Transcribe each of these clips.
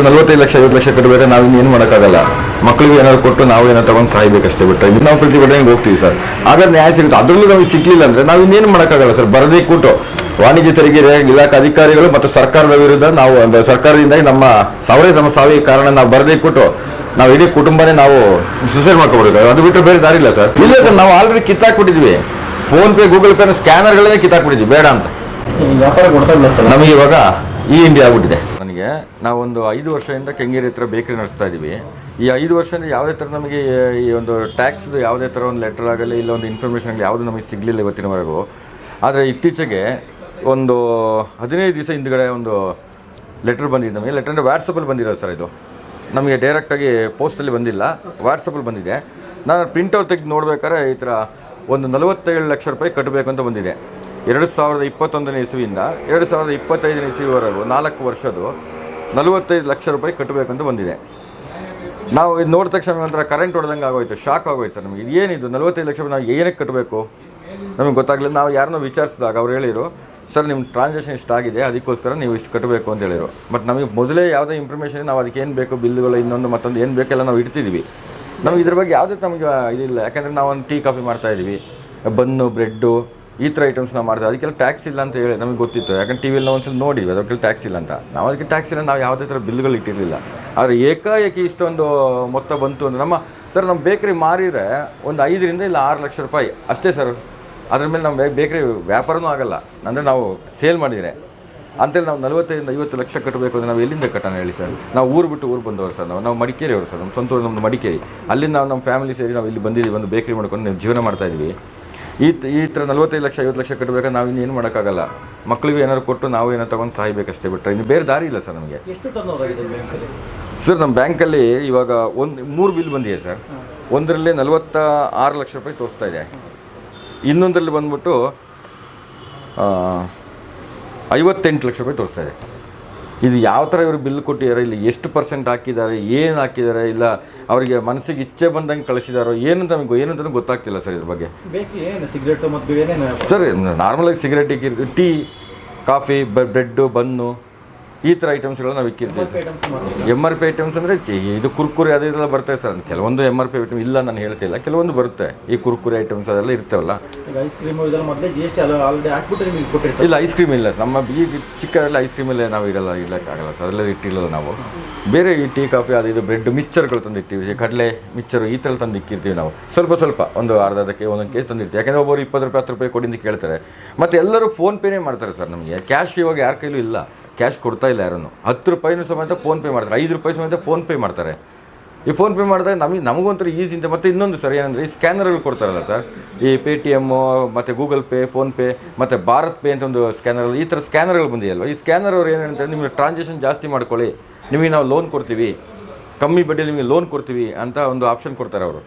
45 ಲಕ್ಷ 50 ಲಕ್ಷ ಕಟ್ಟಬೇಕಾದ್ರೆ ನಾವು ಇನ್ನೇನು ಮಾಡೋಕ್ಕಾಗಲ್ಲ. ಮಕ್ಕಳಿಗೆ ಏನಾದ್ರು ಕೊಟ್ಟು ನಾವು ಏನಾದ್ರು ತಗೊಂಡು ಸಾಯ್ಬೇಕಷ್ಟೇ ಬಿಟ್ಟರೆ ಇನ್ನು ನಾವು ಪ್ರತಿಭಟನೆಗೆ ಹೋಗ್ತೀವಿ ಸರ್. ಆಗ ನ್ಯಾಯ ಸಿಗುತ್ತೆ. ಅದರಲ್ಲೂ ನಮಗೆ ಸಿಗ್ಲಿಲ್ಲ ಅಂದರೆ ನಾವು ಇನ್ನೇನು ಮಾಡೋಕ್ಕಾಗಲ್ಲ ಸರ್. ಬರದೇ ಕೂಟು ವಾಣಿಜ್ಯ ತೆರಿಗೆ ಇಲಾಖೆ ಅಧಿಕಾರಿಗಳು ಮತ್ತು ಸರ್ಕಾರದ ವಿರುದ್ಧ ನಾವು ಸರ್ಕಾರದಿಂದಾಗಿ ನಮ್ಮ ಸಾವಿಗೆ ಕಾರಣ ನಾವು ಬರದೇ ಕೂಟು ನಾವು ಇಡೀ ಕುಟುಂಬನೇ ನಾವು ಸೂಸೈಡ್ ಮಾಡ್ಕೊಬಿಡ್ಬೇಕು. ಅದು ಬಿಟ್ಟರೆ ಬೇರೆ ದಾರಿ ಇಲ್ಲ ಸರ್. ಇಲ್ಲ ಸರ್, ನಾವು ಆಲ್ರೆಡಿ ಕಿತ್ತಾಕ್ಬಿಟ್ಟಿದ್ವಿ. ಫೋನ್ ಪೇ ಗೂಗಲ್ ಪೇ ಸ್ಕ್ಯಾನರ್ಗಳನ್ನೇ ಕಿತ್ತಾಕ್ಬಿಟ್ಟಿದ್ವಿ ಬೇಡ ಅಂತ. ನಮಗೆ ಇವಾಗ ಈ ಇಂಡಿಯಾ ಆಗ್ಬಿಟ್ಟಿದೆ. ನನಗೆ ನಾವೊಂದು 5 ವರ್ಷದಿಂದ ಕೆಂಗೇರಿ ಹತ್ರ ಬೇಕರಿ ನಡೆಸ್ತಾ ಇದ್ದೀವಿ. ಈ 5 ವರ್ಷದಿಂದ ಯಾವುದೇ ಥರ ನಮಗೆ ಈ ಒಂದು ಟ್ಯಾಕ್ಸ್ದು ಯಾವುದೇ ಥರ ಒಂದು ಲೆಟರ್ ಆಗಲಿ ಇಲ್ಲ ಒಂದು ಇನ್ಫಾರ್ಮೇಷನ್ ಆಗಲಿ ಯಾವುದು ನಮಗೆ ಸಿಗಲಿಲ್ಲ ಇವತ್ತಿನವರೆಗೂ. ಆದರೆ ಇತ್ತೀಚೆಗೆ ಒಂದು 15 ದಿವಸ ಹಿಂದ್ಗಡೆ ಒಂದು ಲೆಟ್ರ್ ಬಂದಿದೆ ನಮಗೆ. ಲೆಟ್ರ್ ಅಂದರೆ ವಾಟ್ಸಪ್ಪಲ್ಲಿ ಬಂದಿರೋದು ಸರ್. ಇದು ನಮಗೆ ಡೈರೆಕ್ಟಾಗಿ ಪೋಸ್ಟಲ್ಲಿ ಬಂದಿಲ್ಲ, ವಾಟ್ಸಪ್ಪಲ್ಲಿ ಬಂದಿದೆ. ನಾನು ಪ್ರಿಂಟೌಟ್ ತೆಗೆದು ನೋಡ್ಬೇಕಾದ್ರೆ ಈ ಥರ ಒಂದು 47 ಲಕ್ಷ ರೂಪಾಯಿ ಕಟ್ಟಬೇಕು ಅಂತ ಬಂದಿದೆ. 2021 ಇಸವಿಯಿಂದ 2025 ಇಸವಿವರೆಗೂ 4 ವರ್ಷದ್ದು 45 ಲಕ್ಷ ರೂಪಾಯಿ ಕಟ್ಟಬೇಕಂತ ಬಂದಿದೆ. ನಾವು ಇದು ನೋಡಿದ ತಕ್ಷಣ ಒಂಥರ ಕರೆಂಟ್ ಹೊಡೆದಂಗೆ ಆಗೋಯ್ತು, ಶಾಕ್ ಆಗೋಯ್ತು ಸರ್. ನಮಗೆ ಏನಿದು 45 ಲಕ್ಷ ನಾವು ಏನಕ್ಕೆ ಕಟ್ಟಬೇಕು ನಮಗೆ ಗೊತ್ತಾಗಲಿಲ್ಲ. ನಾವು ಯಾರನ್ನೋ ವಿಚಾರಿಸಿದಾಗ ಅವ್ರು ಹೇಳಿದರು, ಸರ್ ನಿಮ್ಮ ಟ್ರಾನ್ಸಾಕ್ಷನ್ ಇಷ್ಟಾಗಿದೆ, ಅದಕ್ಕೋಸ್ಕರ ನೀವು ಇಷ್ಟು ಕಟ್ಟಬೇಕು ಅಂತ ಹೇಳಿದರು. ಬಟ್ ನಮಗೆ ಮೊದಲೇ ಯಾವುದೇ ಇನ್ಫಾರ್ಮೇಷನ್ ನಾವು ಅದಕ್ಕೆ ಏನು ಬೇಕು ಬಿಲ್ಗಳು ಇನ್ನೊಂದು ಮತ್ತೊಂದು ಏನು ಬೇಕೆಲ್ಲ ನಾವು ಇಡ್ತಿದ್ವಿ. ನಮಗೆ ಇದ್ರ ಬಗ್ಗೆ ಯಾವುದೇ ನಮಗೆ ಇದಿಲ್ಲ. ಯಾಕಂದರೆ ನಾವು ಒಂದು ಟೀ ಕಾಫಿ ಮಾಡ್ತಾಯಿದ್ವಿ, ಬನ್ನು ಬ್ರೆಡ್ಡು ಈ ಥರ ಐಟಮ್ಸ್ ನಾವು ಮಾಡ್ತೀವಿ. ಅದಕ್ಕೆಲ್ಲ ಟ್ಯಾಕ್ಸ್ ಇಲ್ಲ ಅಂತ ಹೇಳಿ ನಮಗೆ ಗೊತ್ತಿತ್ತು. ಯಾಕಂದ್ರೆ ಟಿ ವಿಯಲ್ಲಿ ನಾವು ಒಂದ್ಸಲ ನೋಡಿದ್ವಿ ಅದಕ್ಕೆಲ್ಲ ಟ್ಯಾಕ್ಸ್ ಇಲ್ಲ ಅಂತ. ನಾವು ಅದಕ್ಕೆ ಟ್ಯಾಕ್ಸ್ ಇಲ್ಲ, ನಾವು ಯಾವುದೇ ಥರ ಬಿಲ್ಗಳು ಇಟ್ಟಿರಲಿಲ್ಲ. ಆದರೆ ಏಕಾಏಕಿ ಇಷ್ಟೊಂದು ಮೊತ್ತ ಬಂತು ಅಂದರೆ ನಮ್ಮ ಬೇಕ್ರಿ ಮಾರಿದರೆ ಒಂದು 5 ಇಲ್ಲ 6 ಲಕ್ಷ ರೂಪಾಯಿ ಅಷ್ಟೇ ಸರ್. ಅದ್ರ ಮೇಲೆ ನಮ್ಮ ಬೇಕ್ರಿ ವ್ಯಾಪಾರನೂ ಆಗಲ್ಲ. ಅಂದರೆ ನಾವು ಸೇಲ್ ಮಾಡಿದರೆ ಅಂತೇಳಿ ನಾವು 45 50 ಲಕ್ಷ ಕಟ್ಟಬೇಕು ಅಂದರೆ ನಾವು ಎಲ್ಲಿಂದ ಕಟ್ಟೋಣ ಹೇಳಿ ಸರ್. ನಾವು ಊರು ಬಿಟ್ಟು ಊರು ಬಂದವರು ಸರ್. ನಾವು ಮಡಿಕೇರಿಯವರು ಸರ್. ನಮ್ಮ ಸ್ವಂತ ಊರು ನಮ್ಮದು ಮಡಿಕೇರಿ. ಅಲ್ಲಿಂದ ನಾವು ನಮ್ಮ ಫ್ಯಾಮಿಲಿ ಸೇರಿ ನಾವು ಇಲ್ಲಿ ಬಂದಿದ್ದೀವಿ, ಒಂದು ಬೇಕ್ರಿ ಮಾಡ್ಕೊಂಡು ನಾವು ಜೀವನ ಮಾಡ್ತಾಯಿದ್ವಿ. ಈ ಥರ 45 ಲಕ್ಷ 50 ಲಕ್ಷ ಕಟ್ಟಬೇಕಾದ್ರೆ ನಾವು ಇನ್ನೇನು ಮಾಡೋಕ್ಕಾಗಲ್ಲ. ಮಕ್ಕಳಿಗೆ ಏನಾದ್ರು ಕೊಟ್ಟು ನಾವು ಏನಾರು ತೊಗೊಂಡು ಸಾಯ್ಬೇಕಷ್ಟೇ ಬಿಟ್ಟರೆ ಇನ್ನು ಬೇರೆ ದಾರಿ ಇಲ್ಲ ಸರ್ ನಮಗೆ. ಸರ್ ನಮ್ಮ ಬ್ಯಾಂಕಲ್ಲಿ ಇವಾಗ 3 ಬಿಲ್ ಬಂದಿದೆ ಸರ್. ಒಂದರಲ್ಲಿ 46 ಲಕ್ಷ ರೂಪಾಯಿ ತೋರಿಸ್ತಾ ಇದೆ, ಇನ್ನೊಂದರಲ್ಲಿ ಬಂದ್ಬಿಟ್ಟು 58 ಲಕ್ಷ ರೂಪಾಯಿ ತೋರಿಸ್ತಾ ಇದೆ. ಇದು ಯಾವ ಥರ ಇವರು ಬಿಲ್ ಕೊಟ್ಟಿದ್ದಾರೆ, ಇಲ್ಲಿ ಎಷ್ಟು ಪರ್ಸೆಂಟ್ ಹಾಕಿದ್ದಾರೆ, ಏನು ಹಾಕಿದ್ದಾರೆ, ಇಲ್ಲ ಅವರಿಗೆ ಮನಸ್ಸಿಗೆ ಇಚ್ಛೆ ಬಂದಂಗೆ ಕಳಿಸಿದಾರೋ ಏನಂತ ಏನಂತ ಗೊತ್ತಾಗ್ತಿಲ್ಲ ಸರ್. ಇದ್ರ ಬಗ್ಗೆ ಸಿಗರೇಟು ಮತ್ತು ಸರ್ ನಾರ್ಮಲಾಗಿ ಸಿಗರೇಟ್ ಇಕ್ಕಿರ್ತೀವಿ, ಟೀ ಕಾಫಿ ಬ್ರೆಡ್ಡು ಬನ್ನು ಈ ಥರ ಐಟಮ್ಸ್ಗಳು ನಾವು ಇಕ್ಕಿರ್ತೀವಿ ಸರ್. MRP ಐಟಮ್ಸ್ ಅಂದರೆ ಇದು ಕುರ್ಕುರಿ ಅದೆಲ್ಲ ಬರ್ತದೆ ಸರ್. ಕೆಲವೊಂದು MRP ಐಟಮ್ ಇಲ್ಲ ನಾನು ಹೇಳ್ತಿಲ್ಲ, ಕೆಲವೊಂದು ಬರುತ್ತೆ. ಈ ಕುರ್ಕುರಿ ಐಟಮ್ಸ್ ಅದೆಲ್ಲ ಇರ್ತವಲ್ಲ. ಇಲ್ಲ ಐಸ್ ಕ್ರೀಮ್ ಇಲ್ಲ ನಮ್ಮ ಈ ಚಿಕ್ಕದೆಲ್ಲ ಐಸ್ ಕ್ರೀಮಲ್ಲೇ ನಾವು ಇಡೋಕ್ಕಾಗಲ್ಲ ಸರ್. ಅದೆಲ್ಲ ಇಟ್ಟಿಲ್ಲ ನಾವು. ಬೇರೆ ಈ ಟೀ ಕಾಫಿ ಅದು ಇದು ಬ್ರೆಡ್ ಮಿಕ್ಚರ್ಗಳು ತಂದು ಇಟ್ಟಿವಿ, ಕಡಲೆ ಮಿಕ್ಚರು ಈ ಥರ ತಂದು ಇಕ್ಕಿರ್ತೀವಿ ನಾವು. ಸ್ವಲ್ಪ ಒಂದು ಅರ್ಧಕ್ಕೆ ಒಂದೊಂದು ಕೇಸ್ ತಂದಿರ್ತೀವಿ. ಯಾಕೆಂದರೆ ಒಬ್ಬರು 20 ರೂಪಾಯಿ 10 ರೂಪಾಯಿ ಕೊಡಿ ಅಂತ ಕೇಳ್ತಾರೆ. ಮತ್ತು ಎಲ್ಲರೂ ಫೋನ್ಪೇನೇ ಮಾಡ್ತಾರೆ ಸರ್. ನಮಗೆ ಕ್ಯಾಶ್ ಇವಾಗ ಯಾರ ಕೈಲೂ ಇಲ್ಲ, ಕ್ಯಾಶ್ ಕೊಡ್ತಾ ಇಲ್ಲ ಯಾರನ್ನು. 10 ರೂಪಾಯಿನೂ ಸಮೇತ ಫೋನ್ಪೇ ಮಾಡ್ತಾರೆ, 5 ರೂಪಾಯಿ ಸಮೇತ ಫೋನ್ಪೇ ಮಾಡ್ತಾರೆ. ಈ ಫೋನ್ಪೇ ಮಾಡಿದಾಗ ನಮಗೊಂಥರ ಈಸಿ ಅಂತ. ಮತ್ತು ಇನ್ನೊಂದು ಸರ್ ಏನಂದರೆ ಈ ಸ್ಕ್ಯಾನರ್ಗಳು ಕೊಡ್ತಾರಲ್ಲ ಸರ್, ಈ ಪೇಟಿಎಮ್ಮು ಮತ್ತು ಗೂಗಲ್ ಪೇ ಫೋನ್ಪೇ ಮತ್ತು ಭಾರತ್ ಪೇ ಅಂತ ಒಂದು ಸ್ಕ್ಯಾನರ್, ಈ ಥರ ಸ್ಕ್ಯಾನರ್ಗಳು ಬಂದಿದೆಯಲ್ವ. ಈ ಸ್ಕ್ಯಾನರ್ ಅವ್ರು ಏನು ಹೇಳ್ತಾರೆ, ನಿಮಗೆ ಟ್ರಾನ್ಸಾಕ್ಷನ್ ಜಾಸ್ತಿ ಮಾಡ್ಕೊಳ್ಳಿ, ನಿಮಗೆ ನಾವು ಲೋನ್ ಕೊಡ್ತೀವಿ, ಕಮ್ಮಿ ಬಡ್ಡಿಯಲ್ಲಿ ನಿಮಗೆ ಲೋನ್ ಕೊಡ್ತೀವಿ ಅಂತ ಒಂದು ಆಪ್ಷನ್ ಕೊಡ್ತಾರೆ ಅವರು.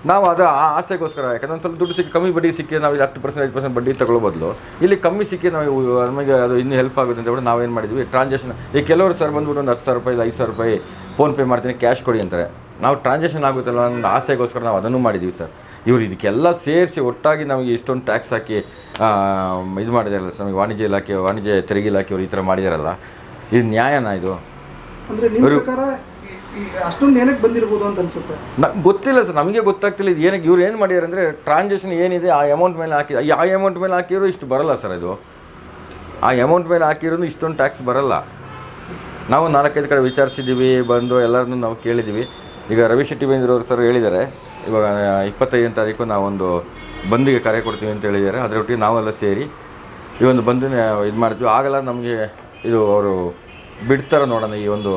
ನಾವು ಅದು ಆ ಆಸೆಗೋಸ್ಕರ, ಯಾಕಂದ್ರೆ ಒಂದು ಸ್ವಲ್ಪ ದುಡ್ಡು ಸಿಕ್ಕಿ ಕಮ್ಮಿ ಬಡ್ಡಿ ಸಿಕ್ಕಿ ನಾವು 10% 5% ಬಡ್ಡಿ ತಗೊಳ್ಳೋ ಬದಲು ಇಲ್ಲಿ ಕಮ್ಮಿ ಸಿಕ್ಕಿ ನಾವು ನಮಗೆ ಅದು ಇನ್ನೂ ಹೆಲ್ಪ್ ಆಗುತ್ತೆ ಅಂತ ಹೇಳಿ ನಾವೇನು ಮಾಡಿದ್ವಿ, ಟ್ರಾನ್ಸಾಕ್ಷನ್ ಈ ಕೆಲವರು ಸರ್ ಬಂದ್ಬಿಟ್ಟು ಒಂದು 10,000 ರೂಪಾಯಿ 5,000 ರೂಪಾಯಿ ಫೋನ್ಪೇ ಮಾಡ್ತೀನಿ ಕ್ಯಾಶ್ ಕೊಡಿ ಅಂತಾರೆ. ನಾವು ಟ್ರಾನ್ಸಾಕ್ಷನ್ ಆಗುತ್ತಲ್ಲ ಅನ್ನೋ ಆಸೆಗೋಸ್ಕರ ನಾವು ಅದನ್ನು ಮಾಡಿದ್ದೀವಿ ಸರ್. ಇವರು ಇದಕ್ಕೆಲ್ಲ ಸೇರಿಸಿ ಒಟ್ಟಾಗಿ ನಮಗೆ ಇಷ್ಟೊಂದು ಟ್ಯಾಕ್ಸ್ ಹಾಕಿ ಇದು ಮಾಡಿದಾರಲ್ಲ ಸರ್. ನಮಗೆ ವಾಣಿಜ್ಯ ತೆರಿಗೆ ಇಲಾಖೆಯವರು ಈ ಥರ ಮಾಡಿದಾರಲ್ಲ, ಇದು ನ್ಯಾಯನಾ ಇದು? ಅಷ್ಟೊಂದು ಏನಕ್ಕೆ ಬಂದಿರ್ಬೋದು ಅಂತ ಅನ್ಸುತ್ತೆ. ಗೊತ್ತಿಲ್ಲ ಸರ್, ನಮಗೆ ಗೊತ್ತಾಗ್ತಿಲ್ಲ ಇದು ಏನಕ್ಕೆ. ಇವ್ರು ಏನು ಮಾಡ್ಯಾರ ಅಂದರೆ ಟ್ರಾನ್ಸಾಕ್ಷನ್ ಏನಿದೆ ಆ ಅಮೌಂಟ್ ಮೇಲೆ ಹಾಕಿ, ಆ ಅಮೌಂಟ್ ಮೇಲೆ ಹಾಕಿರೋ ಇಷ್ಟು ಬರಲ್ಲ ಸರ್. ಇದು ಆ ಅಮೌಂಟ್ ಮೇಲೆ ಹಾಕಿರೋದು ಇಷ್ಟೊಂದು ಟ್ಯಾಕ್ಸ್ ಬರಲ್ಲ. ನಾವು 4-5 ಕಡೆ ವಿಚಾರಿಸಿದ್ದೀವಿ, ಬಂದು ಎಲ್ಲರನ್ನೂ ನಾವು ಕೇಳಿದ್ದೀವಿ. ಈಗ ರವಿ ಶೆಟ್ಟಿ ಬೇಂದ್ರವರು ಸರ್ ಹೇಳಿದ್ದಾರೆ, ಇವಾಗ 25ನೇ ತಾರೀಕು ನಾವೊಂದು ಬಂದಿಗೆ ಕರೆ ಕೊಡ್ತೀವಿ ಅಂತ ಹೇಳಿದ್ದಾರೆ. ಅದರೊಟ್ಟಿಗೆ ನಾವೆಲ್ಲ ಸೇರಿ ಈ ಒಂದು ಬಂದಿನ ಇದು ಮಾಡ್ತೀವಿ. ಆಗಲ್ಲ ನಮಗೆ ಇದು ಅವರು ಬಿಡ್ತಾರೆ ನೋಡೋಣ, ಈ ಒಂದು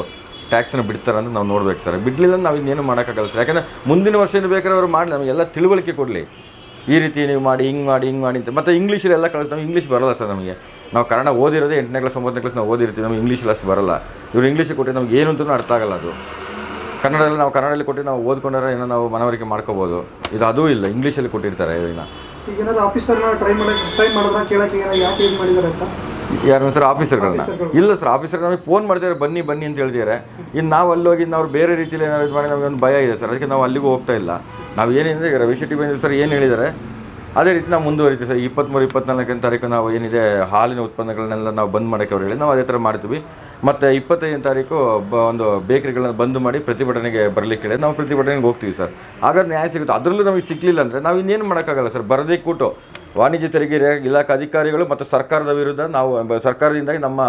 ಟ್ಯಾಕ್ಸನ್ನು ಬಿಡ್ತಾರೆ ಅಂತ ನಾವು ನೋಡ್ಬೇಕು ಸರ್. ಬಿಡಲಿಲ್ಲ ನಾವು ಇನ್ನೇನು ಮಾಡೋಕ್ಕಾಗಲ್ಲ ಸರ್. ಯಾಕಂದರೆ ಮುಂದಿನ ವರ್ಷದಿಂದ ಬೇಕಾದ್ರೆ ಅವರು ಮಾಡಿ ನಮಗೆಲ್ಲ ತಿಳುವಳಿಕೆ ಕೊಡಲಿ, ಈ ರೀತಿ ನೀವು ಮಾಡಿ ಹಿಂಗೆ ಮಾಡಿ ಅಂತ. ಮತ್ತು ಇಂಗ್ಲೀಷಲ್ಲಿ ಎಲ್ಲ ಕಳಿಸ್, ನಮಗೆ ಇಂಗ್ಲೀಷ್ ಬರಲ್ಲ ಸರ್. ನಮಗೆ ನಾವು ಕನ್ನಡ ಓದಿರೋದೇ 8ನೇ ಕ್ಲಾಸ್ 9ನೇ ಕ್ಲಾಸ್ ನಾವು ಓದಿರ್ತೀವಿ, ನಮಗೆ ಇಂಗ್ಲೀಷಲ್ಲಿ ಅಷ್ಟು ಬರಲ್ಲ. ಇವರು ಇಂಗ್ಲೀಷಿಗೆ ಕೊಟ್ಟು ನಮ್ಗೆ ಏನು ಅಂತಲೂ ಅರ್ಥ ಆಗಲ್ಲ. ಅದು ಕನ್ನಡದಲ್ಲಿ ಕೊಟ್ಟು ನಾವು ಓದ್ಕೊಂಡ್ರೆ ಏನೋ ನಾವು ಮನವರಿಕೆ ಮಾಡ್ಕೋಬೋದು. ಇದು ಅದೂ ಇಲ್ಲ, ಇಂಗ್ಲೀಷಲ್ಲಿ ಕೊಟ್ಟಿರ್ತಾರೆ. ಈಗ ಏನಾದ್ರು ಆಫೀಸರ್ನ ಟ್ರೈ ಮಾಡಿದ್ರೆ ಕೇಳೋಕ್ಕೆ ಯಾಕೆ ಇದು ಮಾಡಿದ್ದಾರೆ ಅಂತ ಯಾರು ಸರ್? ಆಫೀಸರ್ಗಳನ್ನ ಇಲ್ಲ ಸರ್. ಆಫೀಸರ್ ನಮಗೆ ಫೋನ್ ಮಾಡ್ತಿದ್ದಾರೆ, ಬನ್ನಿ ಅಂತ ಹೇಳ್ತಿದ್ದಾರೆ. ಇನ್ನು ನಾವು ಅಲ್ಲಿ ಹೋಗಿ ಅವ್ರು ಬೇರೆ ರೀತಿಯಲ್ಲಿ ಏನಾದ್ರು ಇದು ಮಾಡಿ ನಮಗೆ ಒಂದು ಭಯ ಇದೆ ಸರ್. ಅದಕ್ಕೆ ನಾವು ಅಲ್ಲಿಗೂ ಹೋಗ್ತಾ ಇಲ್ಲ. ನಾವು ಏನಿದೆ ರವಿ ಶೆಟ್ಟಿ ಬೇಂದ್ರೆ ಸರ್ ಏನು ಹೇಳಿದ್ದಾರೆ ಅದೇ ರೀತಿ ನಾವು ಮುಂದುವರಿತೀವಿ ಸರ್. 23-24ನೇ ತಾರೀಕು ನಾವು ಏನಿದೆ ಹಾಲಿನ ಉತ್ಪನ್ನಗಳನ್ನೆಲ್ಲ ನಾವು ಬಂದ್ ಮಾಡೋಕ್ಕೆ ಅವ್ರು ಹೇಳಿ ನಾವು ಅದೇ ಥರ ಮಾಡ್ತೀವಿ. ಮತ್ತು 25ನೇ ತಾರೀಕು ಒಂದು ಬೇಕರಿಗಳನ್ನ ಬಂದ್ ಮಾಡಿ ಪ್ರತಿಭಟನೆಗೆ ಬರಲಿಕ್ಕೆ ಹೇಳಿ ನಾವು ಪ್ರತಿಭಟನೆಗೆ ಹೋಗ್ತೀವಿ ಸರ್. ಹಾಗಾದ್ರೆ ನ್ಯಾಯ ಸಿಗುತ್ತೆ. ಅದರಲ್ಲೂ ನಮಗೆ ಸಿಗಲಿಲ್ಲ ಅಂದರೆ ನಾವು ಇನ್ನೇನು ಮಾಡೋಕ್ಕಾಗಲ್ಲ ಸರ್. ಬರದೇ ಕೂಟು ವಾಣಿಜ್ಯ ತೆರಿಗೆ ಇಲಾಖೆ ಅಧಿಕಾರಿಗಳು ಮತ್ತು ಸರ್ಕಾರದ ವಿರುದ್ಧ ನಾವು ಸರ್ಕಾರದಿಂದಾಗಿ ನಮ್ಮ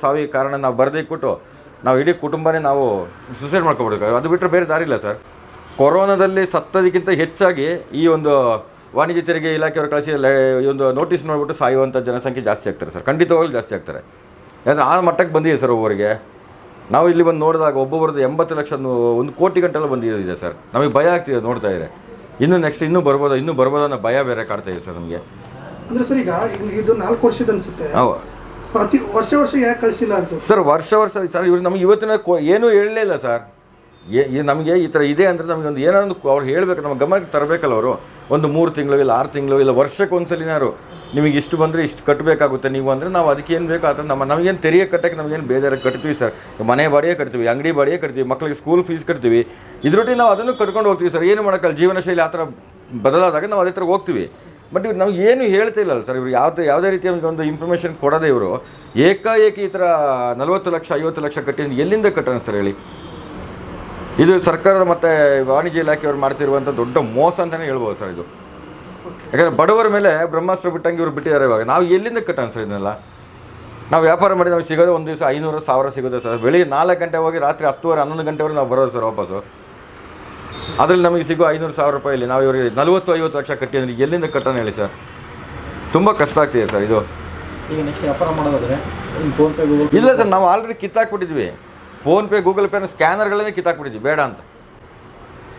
ಸಾವಿಗೆ ಕಾರಣ ನಾವು ಬರದೇ ಕೂಟು ನಾವು ಇಡೀ ಕುಟುಂಬನೇ ನಾವು ಸುಸೈಡ್ ಮಾಡ್ಕೊಬಿಡ್ಬೇಕು. ಅದು ಬಿಟ್ಟರೆ ಬೇರೆ ದಾರಿ ಇಲ್ಲ ಸರ್. ಕೊರೋನಾದಲ್ಲಿ ಸತ್ತೋದಕ್ಕಿಂತ ಹೆಚ್ಚಾಗಿ ಈ ಒಂದು ವಾಣಿಜ್ಯ ತೆರಿಗೆ ಇಲಾಖೆಯವರು ಕಳಿಸಿ ಈ ಒಂದು ನೋಟಿಸ್ ನೋಡಿಬಿಟ್ಟು ಸಾಯುವಂಥ ಜನಸಂಖ್ಯೆ ಜಾಸ್ತಿ ಆಗ್ತಾರೆ ಸರ್. ಖಂಡಿತವಾಗ್ಲೂ ಜಾಸ್ತಿ ಆಗ್ತಾರೆ. ಯಾಕಂದರೆ ಆ ಮಟ್ಟಕ್ಕೆ ಬಂದಿದೆ ಸರ್ ಒಬ್ಬರಿಗೆ. ನಾವು ಇಲ್ಲಿ ಬಂದು ನೋಡಿದಾಗ ಒಬ್ಬೊಬ್ಬರದ್ದು 80 ಲಕ್ಷ 1 ಕೋಟಿ ಗಂಟೆಲ್ಲ ಬಂದಿದೆ ಸರ್. ನಮಗೆ ಭಯ ಆಗ್ತಿದೆ ನೋಡ್ತಾ ಇದೆ. ನೆಕ್ಸ್ಟ್ ಇನ್ನೂ ಬರ್ಬೋದು ಅನ್ನೋ ಭಯ ಬೇರೆ ಕಾಡ್ತಾ ಇದೆ ಸರ್ ನಮಗೆ. ಅಂದರೆ ಸರ್ ಈಗ ಇದು 4 ವರ್ಷದ ಅನಿಸುತ್ತೆ. ಹೌದು. ಪ್ರತಿ ವರ್ಷ ಯಾಕೆ ಕಳಿಸಿಲ್ಲ ಅನ್ಸುತ್ತೆ ಸರ್. ವರ್ಷ ಸರ್ ಇವ್ರು ನಮಗೆ ಇವತ್ತಿನ ಏನೂ ಹೇಳಲೇ ಇಲ್ಲ ಸರ್. ನಮಗೆ ಈ ಥರ ಇದೆ ಅಂದರೆ ನಮಗೊಂದು ಏನಾದ್ರು ಅವ್ರು ಹೇಳಬೇಕು, ನಮ್ಮ ಗಮನಕ್ಕೆ ತರಬೇಕಲ್ಲ ಅವರು. ಒಂದು 3 ತಿಂಗಳು ಇಲ್ಲ 6 ತಿಂಗಳು ಇಲ್ಲ ವರ್ಷಕ್ಕೆ ಒಂದ್ಸಲಿನಾರು ನಿಮಗೆ ಇಷ್ಟು ಬಂದರೆ ಇಷ್ಟು ಕಟ್ಟಬೇಕಾಗುತ್ತೆ ನೀವು ಅಂದರೆ ನಾವು ಅದಕ್ಕೆ ಏನು ಬೇಕು ಆ ಥರ ನಮಗೇನು ತೆರಿಗೆ ಕಟ್ಟಕ್ಕೆ ನಮಗೇನು ಬೇಜಾರು ಕಟ್ತೀವಿ ಸರ್. ಮನೆ ಬಾಡಿಗೆ ಕಟ್ತೀವಿ, ಅಂಗಡಿ ಬಾಡಿಗೆ ಕಟ್ತೀವಿ, ಮಕ್ಕಳಿಗೆ ಸ್ಕೂಲ್ ಫೀಸ್ ಕಟ್ತೀವಿ. ಇದರೊಟ್ಟಿಗೆ ನಾವು ಅದನ್ನು ಕಟ್ಕೊಂಡು ಹೋಗ್ತೀವಿ ಸರ್. ಏನು ಮಾಡೋಕ್ಕಲ್ಲ, ಜೀವನ ಶೈಲಿ ಆ ಥರ ಬದಲಾದಾಗ ನಾವು ಅದೇ ಥರ ಹೋಗ್ತೀವಿ. ಬಟ್ ಇವ್ರು ನಮ್ಗೆ ಏನು ಹೇಳ್ತಾ ಇಲ್ಲ ಸರ್. ಇವರು ಯಾವುದೇ ರೀತಿಯ ಒಂದು ಇನ್ಫಾರ್ಮೇಷನ್ ಕೊಡೋದೇ ಇವರು ಏಕಾಏಕಿ ಈ ಥರ 40 ಲಕ್ಷ 50 ಲಕ್ಷ ಕಟ್ಟಿ ಎಲ್ಲಿಂದ ಕಟ್ಟೋಣ ಸರ್ ಹೇಳಿ. ಇದು ಸರ್ಕಾರ ಮತ್ತು ವಾಣಿಜ್ಯ ಇಲಾಖೆಯವರು ಮಾಡ್ತಿರುವಂಥ ದೊಡ್ಡ ಮೋಸ ಅಂತಲೇ ಹೇಳ್ಬೋದು ಸರ್ ಇದು. ಯಾಕಂದರೆ ಬಡವರ ಮೇಲೆ ಬ್ರಹ್ಮಾಸ್ತ್ರ ಬಿಟ್ಟಂಗೆ ಇವರು ಬಿಟ್ಟಿದ್ದಾರೆ. ಇವಾಗ ನಾವು ಎಲ್ಲಿಂದ ಕಟ್ಟೋಣ ಸರ್ ಇದನ್ನೆಲ್ಲ? ನಾವು ವ್ಯಾಪಾರ ಮಾಡಿ ನಮಗೆ ಸಿಗೋದು ಒಂದು ದಿವಸ 500 1000 ಸಿಗೋದು ಸರ್. ಬೆಳಿಗ್ಗೆ 4 ಗಂಟೆ ಹೋಗಿ ರಾತ್ರಿ 10 11 ಗಂಟೆವರೆಗೆ ನಾವು ಬರೋದು ಸರ್ ವಾಪಸ್ಸು. ಅದರಲ್ಲಿ ನಮಗೆ ಸಿಗೋ 500,000 ರೂಪಾಯಲ್ಲಿ ನಾವು ಇವರಿಗೆ 40-50 ಲಕ್ಷ ಕಟ್ಟಿ ಅಂದರೆ ಎಲ್ಲಿಂದ ಕಟ್ಟೋಣ ಹೇಳಿ ಸರ್? ತುಂಬ ಕಷ್ಟ ಆಗ್ತಿದೆ ಸರ್ ಇದು. ಈಗ ನೆಕ್ಸ್ಟ್ ವ್ಯಾಪಾರ ಮಾಡೋದಾದರೆ ಫೋನ್ಪೇ ಗೂಗಲ್ ಇಲ್ಲ ಸರ್, ನಾವು ಆಲ್ರೆಡಿ ಕಿತ್ತಾಕ್ಬಿಟ್ಟಿದ್ವಿ. ಫೋನ್ಪೇ ಗೂಗಲ್ ಪೇನ ಸ್ಕ್ಯಾನರ್ಗಳನ್ನೇ ಕಿತ್ತಾಕ್ಬಿಟ್ಟಿದ್ವಿ ಬೇಡ ಅಂತ.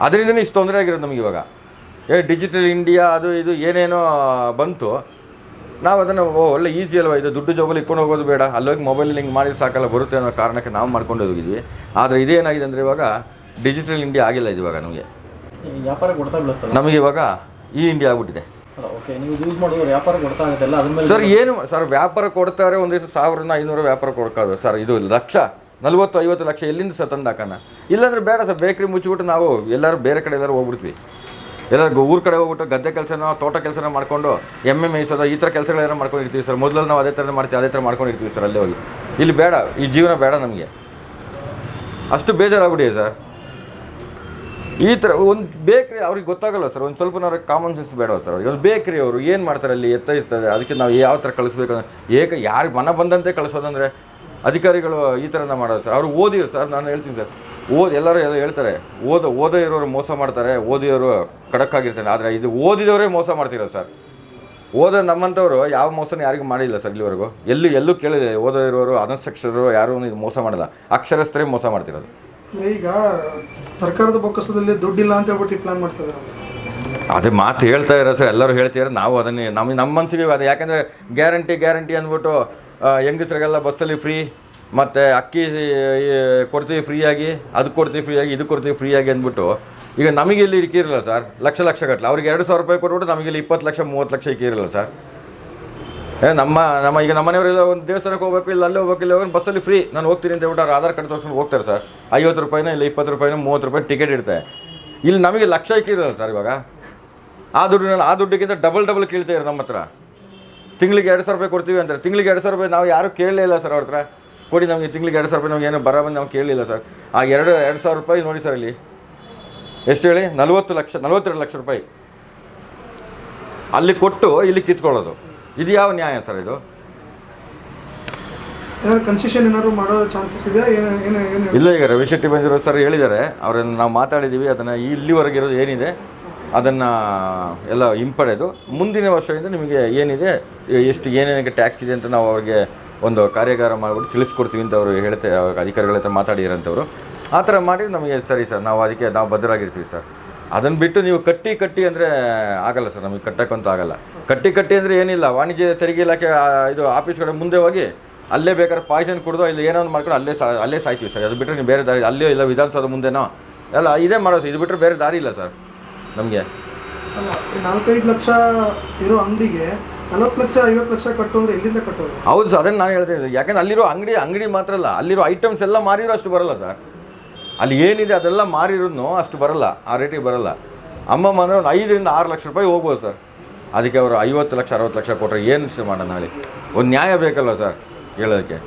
ಅದರಿಂದನೇ ಇಷ್ಟು ತೊಂದರೆ ಆಗಿರೋದು ನಮಗೆ ಇವಾಗ. ಡಿಜಿಟಲ್ ಇಂಡಿಯಾ ಅದು ಇದು ಏನೇನೋ ಬಂತು. ನಾವು ಅದನ್ನು ಒಳ್ಳೆ ಈಸಿ ಅಲ್ವಾ ಇದು, ದುಡ್ಡು ಜೋಬಲ್ಲಿ ಇಟ್ಕೊಂಡು ಹೋಗೋದು ಬೇಡ, ಅಲ್ಲೋಗಿ ಮೊಬೈಲಲ್ಲಿ ಹಿಂಗೆ ಮಾಡಿ ಸಾಕಲ್ಲ ಬರುತ್ತೆ ಅನ್ನೋ ಕಾರಣಕ್ಕೆ ನಾವು ಮಾಡ್ಕೊಂಡು ಹೋಗಿದ್ವಿ. ಆದರೆ ಇದೇನಾಗಿದೆ ಅಂದರೆ ಇವಾಗ ಡಿಜಿಟಲ್ ಇಂಡಿಯಾ ಆಗಿಲ್ಲ ಇದು. ಇವಾಗ ನಮಗೆ ವ್ಯಾಪಾರ ಕೊಡ್ತಾ ಬೀಳುತ್ತಲ್ಲ, ನಮಗೆ ಇವಾಗ ಈ ಇಂಡಿಯಾ ಆಗ್ಬಿಟ್ಟಿದೆ. ಓಕೆ, ನೀವು ಯೂಸ್ ಮಾಡೋದು ವ್ಯಾಪಾರ ಕೊಡ್ತಾ ಆಗುತ್ತಲ್ಲ ಅದ್ರ ಮೇಲೆ ಸರ್. ಏನು ಸರ್ ವ್ಯಾಪಾರ ಕೊಡ್ತಾರೆ, ಒಂದು ದಿವಸ 1500 ವ್ಯಾಪಾರ ಕೊಡ್ಕೋದು ಸರ್. ಇದು ಲಕ್ಷ 40-50 ಲಕ್ಷ ಎಲ್ಲಿಂದ ಸರ್ ತಂದು ಹಾಕೋಣ? ಇಲ್ಲಾಂದರೆ ಬೇಡ ಸರ್, ಬೇಕ್ರಿ ಮುಚ್ಚಿಬಿಟ್ಟು ನಾವು ಎಲ್ಲರೂ ಬೇರೆ ಕಡೆ ಎಲ್ಲರೂ ಹೋಗ್ಬಿಡ್ತೀವಿ. ಎಲ್ಲರೂ ಊರ ಕಡೆ ಹೋಗ್ಬಿಟ್ಟು ಗದ್ದೆ ಕೆಲಸನೋ ತೋಟ ಕೆಲಸನ ಮಾಡ್ಕೊಂಡು ಎಮ್ಮೆ ಮೇಯಿಸೋದು ಈ ಥರ ಕೆಲಸಗಳೇನೋ ಮಾಡ್ಕೊಂಡಿರ್ತೀವಿ ಸರ್. ಮೊದಲಲ್ಲಿ ನಾವು ಅದೇ ಥರ ಮಾಡ್ತೀವಿ, ಅದೇ ಥರ ಮಾಡ್ಕೊಂಡಿರ್ತೀವಿ ಸರ್. ಅಲ್ಲೇ ಹೋಗಿ ಇಲ್ಲಿ ಬೇಡ, ಈ ಜೀವನ ಬೇಡ ನಮಗೆ. ಅಷ್ಟು ಬೇಜಾರಾಗ್ಬಿಟ್ಟಿದೆ ಸರ್. ಈ ಥರ ಒಂದು ಬೇಕ್ರಿ ಅವ್ರಿಗೆ ಗೊತ್ತಾಗಲ್ಲ ಸರ್. ಒಂದು ಸ್ವಲ್ಪ ಕಾಮನ್ ಸೆನ್ಸ್ ಬೇಡವ ಸರ್ ಅವ್ರಿಗೆ? ಒಂದು ಬೇಕ್ರಿ ಅವರು ಏನು ಮಾಡ್ತಾರೆ ಅಲ್ಲಿ ಇರ್ತದೆ. ಅದಕ್ಕೆ ನಾವು ಯಾವ ಥರ ಕಳಿಸ್ಬೇಕು ಯಾರಿಗೆ ಮನ ಬಂದಂತೆ ಕಳಿಸೋದಂದರೆ ಅಧಿಕಾರಿಗಳು ಈ ಥರನ ಮಾಡೋದು ಸರ್. ಅವರು ಓದಿರು ಸರ್, ನಾನು ಹೇಳ್ತೀನಿ ಸರ್. ಎಲ್ಲರೂ ಹೇಳ್ತಾರೆ ಓದೋ ಇರೋರು ಮೋಸ ಮಾಡ್ತಾರೆ, ಓದಿರೋರು ಖಡಕ್ಕಾಗಿರ್ತಾರೆ. ಆದರೆ ಇದು ಓದಿದವರೇ ಮೋಸ ಮಾಡ್ತಿರೋದು ಸರ್. ನಮ್ಮಂಥವ್ರು ಯಾವ ಮೋಸನೂ ಯಾರಿಗೂ ಮಾಡಿಲ್ಲ ಸರ್ ಇಲ್ಲಿವರೆಗೂ. ಎಲ್ಲೂ ಕೇಳಿದೆ ಓದೋ ಇರೋರು ಅನಕ್ಷರರು ಯಾರೂ ಇದು ಮೋಸ ಮಾಡಿಲ್ಲ, ಅಕ್ಷರಸ್ಥರೇ ಮೋಸ ಮಾಡ್ತಿರೋದು. ಈಗ ಸರ್ಕಾರದ ಬೊಕ್ಕಸದಲ್ಲಿ ದುಡ್ಡಿಲ್ಲ ಅಂತ ಹೇಳ್ಬಿಟ್ಟು ಪ್ಲಾನ್ ಮಾಡ್ತಾ ಇದ್ದಾರೆ. ಅದೇ ಮಾತು ಹೇಳ್ತಾ ಇರೋ ಸರ್, ಎಲ್ಲರೂ ಹೇಳ್ತಿದ್ದಾರೆ. ನಾವು ಅದನ್ನೇ ನಮ್ಮ ಮನಸ್ಸಿಗೆ ಅದು ಯಾಕೆಂದರೆ ಗ್ಯಾರಂಟಿ ಅಂದ್ಬಿಟ್ಟು ಹೆಂಗಸ್ರಿಗೆಲ್ಲ ಬಸ್ಸಲ್ಲಿ ಫ್ರೀ, ಮತ್ತು ಅಕ್ಕಿ ಕೊಡ್ತೀವಿ ಫ್ರೀಯಾಗಿ, ಅದು ಕೊಡ್ತೀವಿ ಫ್ರೀಯಾಗಿ, ಇದು ಕೊಡ್ತೀವಿ ಫ್ರೀಯಾಗಿ ಅಂದ್ಬಿಟ್ಟು ಈಗ ನಮಗೆ ಇಲ್ಲಿ ಇಕ್ಕಿರಲ್ಲ ಸರ್. ಲಕ್ಷ ಗಟ್ಟಲೆ ಅವ್ರಿಗೆ 2,000 ರೂಪಾಯಿ ಕೊಟ್ಬಿಟ್ಟು ನಮಗಿಲ್ಲಿ 20 ಲಕ್ಷ 30 ಲಕ್ಷ ಇಕ್ಕಿರಲ್ಲ ಸರ್. ನಮ್ಮ ಈಗ ನಮ್ಮ ಮನೆಯವರೆಲ್ಲ ಒಂದು ದೇವಸ್ಥಾನಕ್ಕೆ ಹೋಗ್ಬೇಕು, ಇಲ್ಲ ಅಲ್ಲೇ ಹೋಗ್ಬೇಕು, ಇಲ್ಲ ಹೋಗಿ ಬಸ್ಸಲ್ಲಿ ಫ್ರೀ ನಾನು ಹೋಗ್ತೀನಿ ಅಂತ ಹೇಳ್ಬಿಟ್ಟು ಅವ್ರು ಆಧಾರ್ ಕಾರ್ಡ್ ತೋರಿಸ್ಕೊಂಡು ಹೋಗ್ತಾರೆ ಸರ್. 50 ರೂಪಾಯಿನೋ ಇಲ್ಲ 20 ರೂಪಾಯಿನೋ 30 ರೂಪಾಯಿ ಟಿಕೆಟ್ ಇರ್ತಾರೆ. ಇಲ್ಲಿ ನಮಗೆ ಲಕ್ಷ ಇಕ್ಕಿರಲ್ಲ ಸರ್. ಇವಾಗ ಆ ದುಡ್ಡಿಗಿಂತ ಡಬಲ್ ಕೇಳ್ತಾ ಇದ್ದಾರೆ ನಮ್ಮ ಹತ್ರ. ತಿಂಗಳಿಗೆ 2,000 ರೂಪಾಯಿ ಕೊಡ್ತೀವಿ ಅಂತಾರೆ. ತಿಂಗಳಿಗೆ 2,000 ರೂಪಾಯಿ ನಾವು ಯಾರೂ ಕೇಳಲೇ ಇಲ್ಲ ಸರ್ ಅವ್ರ ಹತ್ರ. ಕೊಡಿ ನಮಗೆ ತಿಂಗಳಿಗೆ 2,000 ರೂಪಾಯಿ, ನಮ್ಗೆ ಏನೋ ಬಂದು ನಾವು ಕೇಳಲಿಲ್ಲ ಸರ್. ಆ 2,000 ರೂಪಾಯಿ ನೋಡಿ ಸರ್, ಇಲ್ಲಿ ಎಷ್ಟು ಹೇಳಿ 42 ಲಕ್ಷ ರೂಪಾಯಿ ಅಲ್ಲಿ ಕೊಟ್ಟು ಇಲ್ಲಿ ಕಿತ್ಕೊಳ್ಳೋದು. ಇದು ಯಾವ ನ್ಯಾಯ ಸರ್ ಇದು? ಕನ್ಸೆಷನ್ ಏನಾದ್ರು ಮಾಡೋ ಚಾನ್ಸಸ್ ಇದೆಯಾ? ಇಲ್ಲ, ಈಗ ರವಿ ಶೆಟ್ಟಿ ಬಂದಿರೋ ಸರ್ ಹೇಳಿದ್ದಾರೆ. ಅವರನ್ನು ನಾವು ಮಾತಾಡಿದ್ದೀವಿ. ಅದನ್ನು ಇಲ್ಲಿವರೆಗಿರೋದು ಏನಿದೆ ಅದನ್ನು ಎಲ್ಲ ಹಿಂಪಡೆದು ಮುಂದಿನ ವರ್ಷದಿಂದ ನಿಮಗೆ ಏನಿದೆ ಎಷ್ಟು ಏನೇನಕ್ಕೆ ಟ್ಯಾಕ್ಸ್ ಇದೆ ಅಂತ ನಾವು ಅವ್ರಿಗೆ ಒಂದು ಕಾರ್ಯಾಗಾರ ಮಾಡಿಬಿಟ್ಟು ತಿಳಿಸ್ಕೊಡ್ತೀವಿ ಅಂತ ಅವರು ಅಧಿಕಾರಿಗಳ ಹತ್ರ ಮಾತಾಡಿರೋಂಥವ್ರು. ಆ ಥರ ಮಾಡಿ ನಮಗೆ ಸರಿ ಸರ್, ನಾವು ಅದಕ್ಕೆ ನಾವು ಭದ್ರಾಗಿರ್ತೀವಿ ಸರ್. ಅದನ್ನು ಬಿಟ್ಟು ನೀವು ಕಟ್ಟಿ ಅಂದರೆ ಆಗಲ್ಲ ಸರ್. ನಮಗೆ ಕಟ್ಟಕ್ಕಂತೂ ಆಗಲ್ಲ. ಕಟ್ಟಿ ಅಂದರೆ ಏನಿಲ್ಲ, ವಾಣಿಜ್ಯ ತೆರಿಗೆ ಇಲಾಖೆ ಇದು ಆಫೀಸ್ ಕಡೆ ಮುಂದೆ ಹೋಗಿ ಅಲ್ಲೇ ಬೇಕಾದ್ರೆ ಪಾಯ್ಸನ್ ಕುಡಿದು ಇಲ್ಲಿ ಏನೋ ಮಾಡ್ಕೊಂಡು ಅಲ್ಲೇ ಸಾಯ್ತೀವಿ ಸರ್. ಅದು ಬಿಟ್ಟರೆ ನೀವು ಬೇರೆ ದಾರಿ ಅಲ್ಲೇ ಇಲ್ಲ, ವಿಧಾನಸೌಧ ಮುಂದೆನೋ ಎಲ್ಲ ಇದೇ ಮಾಡೋದು. ಇದು ಬಿಟ್ಟರೆ ಬೇರೆ ದಾರಿ ಇಲ್ಲ ಸರ್ ನಮಗೆ. 4-5 ಲಕ್ಷ ಇರೋ ಅಂಗಡಿಗೆ 40 ಲಕ್ಷ 50 ಲಕ್ಷ ಕಟ್ಟೋದ್ರೆ ಎಲ್ಲಿಂದ ಕಟ್ಟೋದು? ಹೌದು ಸರ್, ಅದನ್ನು ನಾನು ಹೇಳ್ತೀನಿ. ಯಾಕೆಂದ್ರೆ ಅಲ್ಲಿರೋ ಅಂಗಡಿ ಮಾತ್ರ ಅಲ್ಲ, ಅಲ್ಲಿರೋ ಐಟಮ್ಸ್ ಎಲ್ಲ ಮಾರಿರೋ ಅಷ್ಟು ಬರಲ್ಲ ಸರ್. ಅಲ್ಲಿ ಏನಿದೆ ಅದೆಲ್ಲ ಮಾರಿರೋದು ಅಷ್ಟು ಬರಲ್ಲ, ಆ ರೇಟಿಗೆ ಬರಲ್ಲ. ಅಮ್ಮಮ್ಮ ಅಂದರೆ ಒಂದು 5-6 ಲಕ್ಷ ರೂಪಾಯಿ ಹೋಗ್ಬೋದು ಸರ್. ಅದಕ್ಕೆ ಅವರು 50 ಲಕ್ಷ 60 ಲಕ್ಷ ಕೊಟ್ಟರೆ ಏನು ಮಾಡೋಣ? ನಾಳೆ ಒಂದು ನ್ಯಾಯ ಬೇಕಲ್ಲ ಸರ್ ಹೇಳೋದಕ್ಕೆ.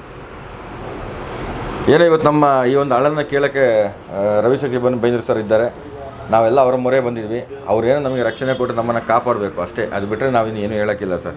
ಏನೋ ಇವತ್ತು ನಮ್ಮ ಈ ಒಂದು ಹಳನ ಕೇಳೋಕ್ಕೆ ರವಿಶಂಕರ್ ಬೈಂದ್ರ ಸರ್ ಇದ್ದಾರೆ. ನಾವೆಲ್ಲ ಅವರ ಮೊರೆ ಬಂದಿದ್ವಿ. ಅವ್ರೇನೋ ನಮಗೆ ರಕ್ಷಣೆ ಕೊಟ್ಟು ನಮ್ಮನ್ನು ಕಾಪಾಡಬೇಕು ಅಷ್ಟೇ. ಅದು ಬಿಟ್ಟರೆ ನಾವಿನ್ನು ಏನು ಹೇಳೋಕ್ಕಿಲ್ಲ ಸರ್.